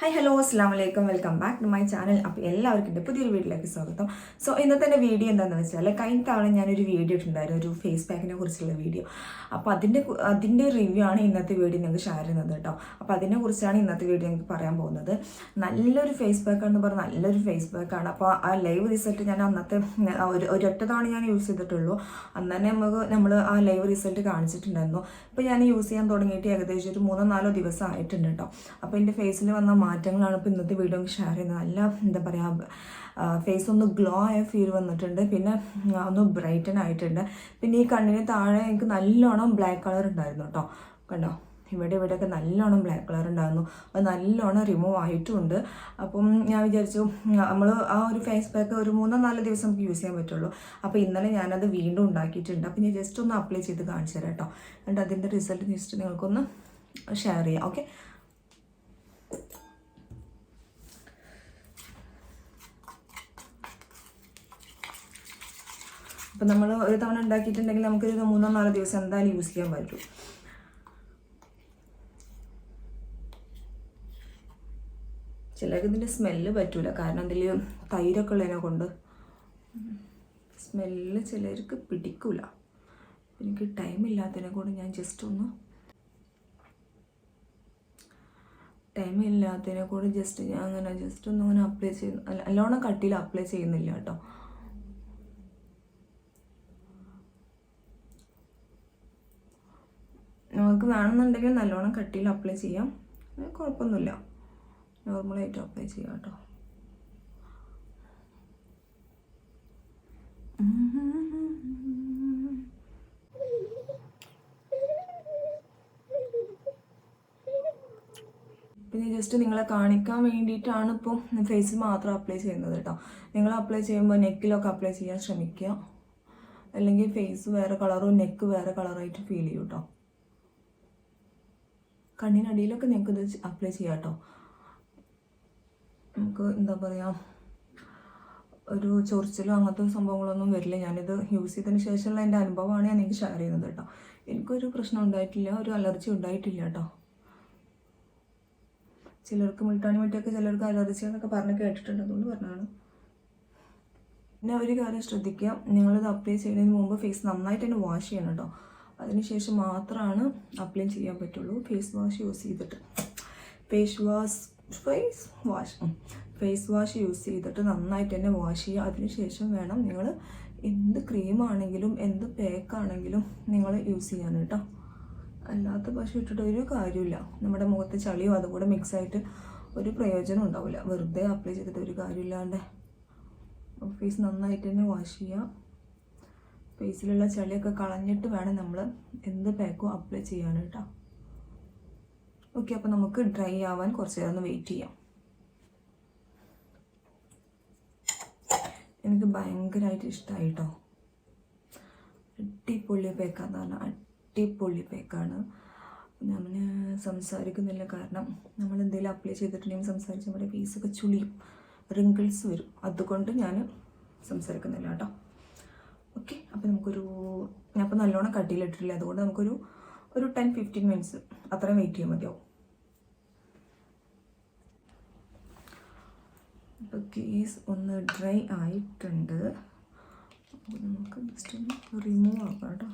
Hi hello അസ്സാം വലൈക്കും welcome back to my channel. അപ്പോൾ എല്ലാവർക്കും എൻ്റെ പുതിയൊരു വീഡിയോയിലേക്ക് സ്വാഗതം. സോ ഇന്നത്തെ എൻ്റെ വീഡിയോ എന്താണെന്ന് വെച്ചാൽ കഴിഞ്ഞ തവണ ഞാനൊരു വീഡിയോ ഇട്ടിട്ടുണ്ടായിരുന്നു, ഒരു ഫേസ് പാക്കിനെ കുറിച്ചുള്ള വീഡിയോ. അപ്പോൾ അതിൻ്റെ റിവ്യൂ ആണ് ഇന്നത്തെ വീഡിയോ ഞങ്ങൾക്ക് ഷെയർ ചെയ്യുന്നത് കേട്ടോ. അപ്പോൾ അതിനെക്കുറിച്ചാണ് ഇന്നത്തെ വീഡിയോ ഞങ്ങൾക്ക് പറയാൻ പോകുന്നത്. നല്ലൊരു ഫേസ് പാക്കാണെന്ന് പറഞ്ഞാൽ നല്ലൊരു ഫേസ് പാക്കാണ്. അപ്പോൾ ആ ലൈവ് റിസൾട്ട് ഞാൻ അന്നത്തെ ഒരൊറ്റ തവണ ഞാൻ യൂസ് ചെയ്തിട്ടുള്ളൂ. അന്ന് തന്നെ നമ്മൾ ആ ലൈവ് റിസൾട്ട് കാണിച്ചിട്ടുണ്ടായിരുന്നു. ഇപ്പോൾ ഞാൻ യൂസ് ചെയ്യാൻ തുടങ്ങിയിട്ട് ഏകദേശം ഒരു 3-4 ദിവസം ആയിട്ടുണ്ട് കേട്ടോ. അപ്പോൾ എൻ്റെ ഫേസിൽ വന്ന മാറ്റങ്ങളാണ് ഇപ്പോൾ ഇന്നത്തെ വീഡിയോ ഷെയർ ചെയ്യുന്നത്. നല്ല എന്താ പറയുക, ഫേസ് ഒന്ന് ഗ്ലോ ആയ ഫീൽ വന്നിട്ടുണ്ട്, പിന്നെ ഒന്ന് ബ്രൈറ്റൻ ആയിട്ടുണ്ട്. പിന്നെ ഈ കണ്ണിന് താഴെ എനിക്ക് നല്ലോണം ബ്ലാക്ക് കളർ ഉണ്ടായിരുന്നു കേട്ടോ. കണ്ടോ, ഇവിടെയൊക്കെ നല്ലോണം ബ്ലാക്ക് കളർ ഉണ്ടായിരുന്നു. അത് നല്ലോണം റിമൂവ് ആയിട്ടുമുണ്ട്. അപ്പം ഞാൻ വിചാരിച്ചു നമ്മൾ ആ ഒരു ഫേസ് പാക്ക് ഒരു 3-4 ദിവസം നമുക്ക് യൂസ് ചെയ്യാൻ പറ്റുള്ളൂ. അപ്പോൾ ഇന്നലെ ഞാനത് വീണ്ടും ഉണ്ടാക്കിയിട്ടുണ്ട്. അപ്പോൾ ഞാൻ ജസ്റ്റ് ഒന്ന് അപ്ലൈ ചെയ്ത് കാണിച്ചു തരാം കേട്ടോ. എന്നിട്ട് അതിൻ്റെ റിസൾട്ട് ജസ്റ്റ് നിങ്ങൾക്കൊന്ന് ഷെയർ ചെയ്യാം. ഓക്കെ, അപ്പം നമ്മൾ ഒരു തവണ ഉണ്ടാക്കിയിട്ടുണ്ടെങ്കിൽ നമുക്കൊരു 3-4 ദിവസം എന്തായാലും യൂസ് ചെയ്യാൻ പറ്റും. ചിലർക്ക് ഇതിൻ്റെ സ്മെല്ല് പറ്റൂല, കാരണം ഇതിൽ തൈരൊക്കെ ഉള്ളതിനെ കൊണ്ട് സ്മെല്ല് ചിലർക്ക് പിടിക്കൂല. എനിക്ക് ടൈമില്ലാത്തതിനെ കൊണ്ട് ഞാൻ ജസ്റ്റ് ഒന്ന് ഞാൻ അങ്ങനെ ജസ്റ്റ് ഒന്നിങ്ങനെ അപ്ലൈ ചെയ്യുന്നു. നല്ലോണം കട്ടിയിൽ അപ്ലൈ ചെയ്യുന്നില്ല കേട്ടോ. നമുക്ക് വേണമെന്നുണ്ടെങ്കിൽ നല്ലോണം കട്ടിയിൽ അപ്ലൈ ചെയ്യാം, കുഴപ്പമൊന്നുമില്ല. നോർമലായിട്ട് അപ്ലൈ ചെയ്യാം കേട്ടോ. പിന്നെ ജസ്റ്റ് നിങ്ങളെ കാണിക്കാൻ വേണ്ടിയിട്ടാണ് ഇപ്പം ഫേസിൽ മാത്രം അപ്ലൈ ചെയ്യുന്നത് കേട്ടോ. നിങ്ങൾ അപ്ലൈ ചെയ്യുമ്പോൾ നെക്കിലൊക്കെ അപ്ലൈ ചെയ്യാൻ ശ്രമിക്കുക, അല്ലെങ്കിൽ ഫേസ് വേറെ കളറും നെക്ക് വേറെ കളറായിട്ട് ഫീൽ ചെയ്യും കേട്ടോ. കണ്ണിനടിയിലൊക്കെ നിങ്ങൾക്ക് ഇത് അപ്ലൈ ചെയ്യാം കേട്ടോ. നമുക്ക് എന്താ പറയുക, ഒരു ചൊറിച്ചിലോ അങ്ങനത്തെ സംഭവങ്ങളൊന്നും വരില്ല. ഞാനിത് യൂസ് ചെയ്തതിന് ശേഷമുള്ള എൻ്റെ അനുഭവമാണ് ഞാൻ നിങ്ങൾക്ക് ഷെയർ ചെയ്യുന്നത് കേട്ടോ. എനിക്കൊരു പ്രശ്നം ഉണ്ടായിട്ടില്ല, ഒരു അലർജി ഉണ്ടായിട്ടില്ല കേട്ടോ. ചിലർക്ക് മുൾട്ടാണി മിഠായിയൊക്കെ ചിലർക്ക് അലർജി എന്നൊക്കെ പറഞ്ഞ് കേട്ടിട്ടുണ്ട്, അതുകൊണ്ട് പറഞ്ഞതാണ്. പിന്നെ ഒരു കാര്യം ശ്രദ്ധിക്കുക, നിങ്ങളിത് അപ്ലൈ ചെയ്യുന്നതിന് മുമ്പ് ഫേസ് നന്നായിട്ട് തന്നെ വാഷ് ചെയ്യണം കേട്ടോ. അതിനുശേഷം മാത്രമാണ് അപ്ലൈ ചെയ്യാൻ പറ്റുള്ളൂ. ഫേസ് വാഷ് യൂസ് ചെയ്തിട്ട് ഫേസ് വാഷ് യൂസ് ചെയ്തിട്ട് നന്നായിട്ട് തന്നെ വാഷ് ചെയ്യുക. അതിനുശേഷം വേണം നിങ്ങൾ എന്ത് ക്രീമാണെങ്കിലും എന്ത് പാക്കാണെങ്കിലും നിങ്ങൾ യൂസ് ചെയ്യാൻ കേട്ടോ. അല്ലാത്ത പക്ഷേ ഇട്ടിട്ട് ഒരു കാര്യമില്ല. നമ്മുടെ മുഖത്ത് ചളിയോ അതുകൂടെ മിക്സായിട്ട് ഒരു പ്രയോജനം ഉണ്ടാവില്ല. വെറുതെ അപ്ലൈ ചെയ്തിട്ട് ഒരു കാര്യമില്ലാണ്ട് ഫേസ് നന്നായിട്ട് തന്നെ വാഷ് ചെയ്യുക. ഫേസിലുള്ള ചളിയൊക്കെ കളഞ്ഞിട്ട് വേണം നമ്മൾ എന്ത് പാക്കോ അപ്ലൈ ചെയ്യാൻ കേട്ടോ. ഓക്കെ, അപ്പോൾ നമുക്ക് ഡ്രൈ ആവാൻ കുറച്ച് നേരം ഒന്ന് വെയിറ്റ് ചെയ്യാം. എനിക്ക് ഭയങ്കരമായിട്ട് ഇഷ്ടമായി കേട്ടോ. അടിപൊളി പാക്കാന്ന് പറഞ്ഞാൽ അടിപൊളി പാക്കാണ്. ഞാൻ സംസാരിക്കുന്നില്ല, കാരണം നമ്മൾ എന്തെങ്കിലും അപ്ലൈ ചെയ്തിട്ടുണ്ടെങ്കിൽ സംസാരിച്ച് നമ്മുടെ ഫേസൊക്കെ ചുളിയും, റിങ്കിൾസ് വരും. അതുകൊണ്ട് ഞാൻ സംസാരിക്കുന്നില്ല കേട്ടോ. ഓക്കെ, അപ്പോൾ ഞാൻ ഇപ്പോൾ നല്ലോണം കട്ടിയിലിട്ടിട്ടില്ല, അതുകൊണ്ട് നമുക്കൊരു 10-15 മിനിറ്റ്സ് അത്രയും വെയിറ്റ് ചെയ്യാൻ മതിയാവും. അപ്പോൾ കേസ് ഒന്ന് ഡ്രൈ ആയിട്ടുണ്ട്. അപ്പോൾ നമുക്ക് ജസ്റ്റ് ഒന്ന് റിമൂവ് ആക്കാം കേട്ടോ.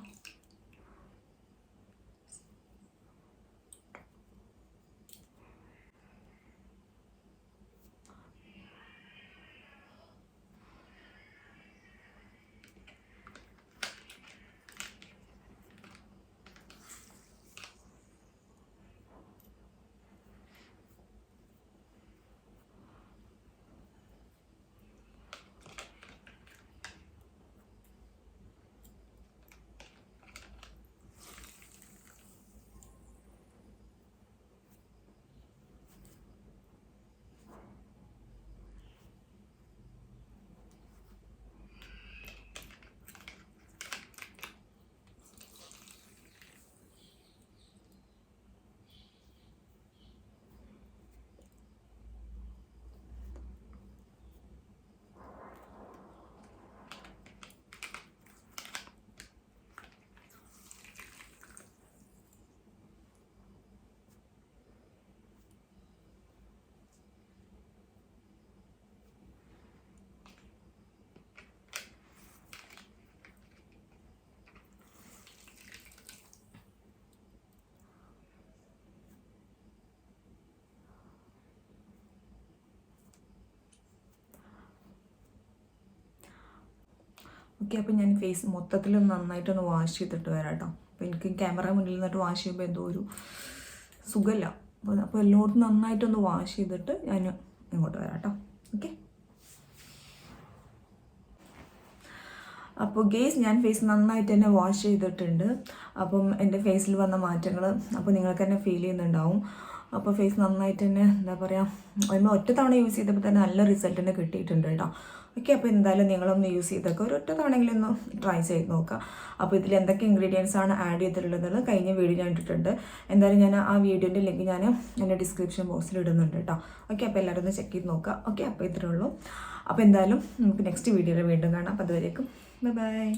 ഓക്കെ, അപ്പോൾ ഞാൻ ഫേസ് മൊത്തത്തിൽ നന്നായിട്ടൊന്ന് വാഷ് ചെയ്തിട്ട് വരാം കേട്ടോ. അപ്പോൾ എനിക്ക് ക്യാമറ മുന്നിൽ നിന്നിട്ട് വാഷ് ചെയ്യുമ്പോൾ എന്തോ ഒരു സുഖമില്ല. അപ്പോൾ എല്ലായിടത്തും നന്നായിട്ടൊന്ന് വാഷ് ചെയ്തിട്ട് ഞാൻ ഇങ്ങോട്ട് വരാം കേട്ടോ. ഓക്കെ, അപ്പോൾ ഗേസ് ഞാൻ ഫേസ് നന്നായിട്ട് തന്നെ വാഷ് ചെയ്തിട്ടുണ്ട്. അപ്പം എൻ്റെ ഫേസിൽ വന്ന മാറ്റങ്ങൾ അപ്പോൾ നിങ്ങൾക്ക് തന്നെ ഫീൽ ചെയ്യുന്നുണ്ടാവും. അപ്പോൾ ഫേസ് നന്നായിട്ട് തന്നെ എന്താ പറയുക, ഒറ്റ തവണ യൂസ് ചെയ്തപ്പോൾ തന്നെ നല്ല റിസൾട്ട് തന്നെ കിട്ടിയിട്ടുണ്ട് കേട്ടോ. ഓക്കെ, അപ്പോൾ എന്തായാലും നിങ്ങളൊന്ന് യൂസ് ചെയ്തൊക്കെ ഒരൊറ്റ തവണയെങ്കിലും ഒന്ന് ട്രൈ ചെയ്ത് നോക്കുക. അപ്പോൾ ഇതിൽ എന്തൊക്കെ ഇൻഗ്രീഡിയൻസ് ആണ് ആഡ് ചെയ്തിട്ടുള്ളത് കഴിഞ്ഞ വീഡിയോ ഞാൻ ഇട്ടിട്ടുണ്ട്. എന്തായാലും ഞാൻ ആ വീഡിയോൻ്റെ ലിങ്ക് ഞാൻ എൻ്റെ ഡിസ്ക്രിപ്ഷൻ ബോക്സിൽ ഇടുന്നുണ്ട് കേട്ടോ. ഓക്കെ, അപ്പോൾ എല്ലാവരും ഒന്ന് ചെക്ക് ചെയ്ത് നോക്കുക. ഓക്കെ, അപ്പോൾ ഇത്രയേ ഉള്ളൂ. അപ്പോൾ എന്തായാലും നമുക്ക് നെക്സ്റ്റ് വീഡിയോയിൽ വീണ്ടും കാണാം. അപ്പോൾ അതുവരേക്കും ബൈ.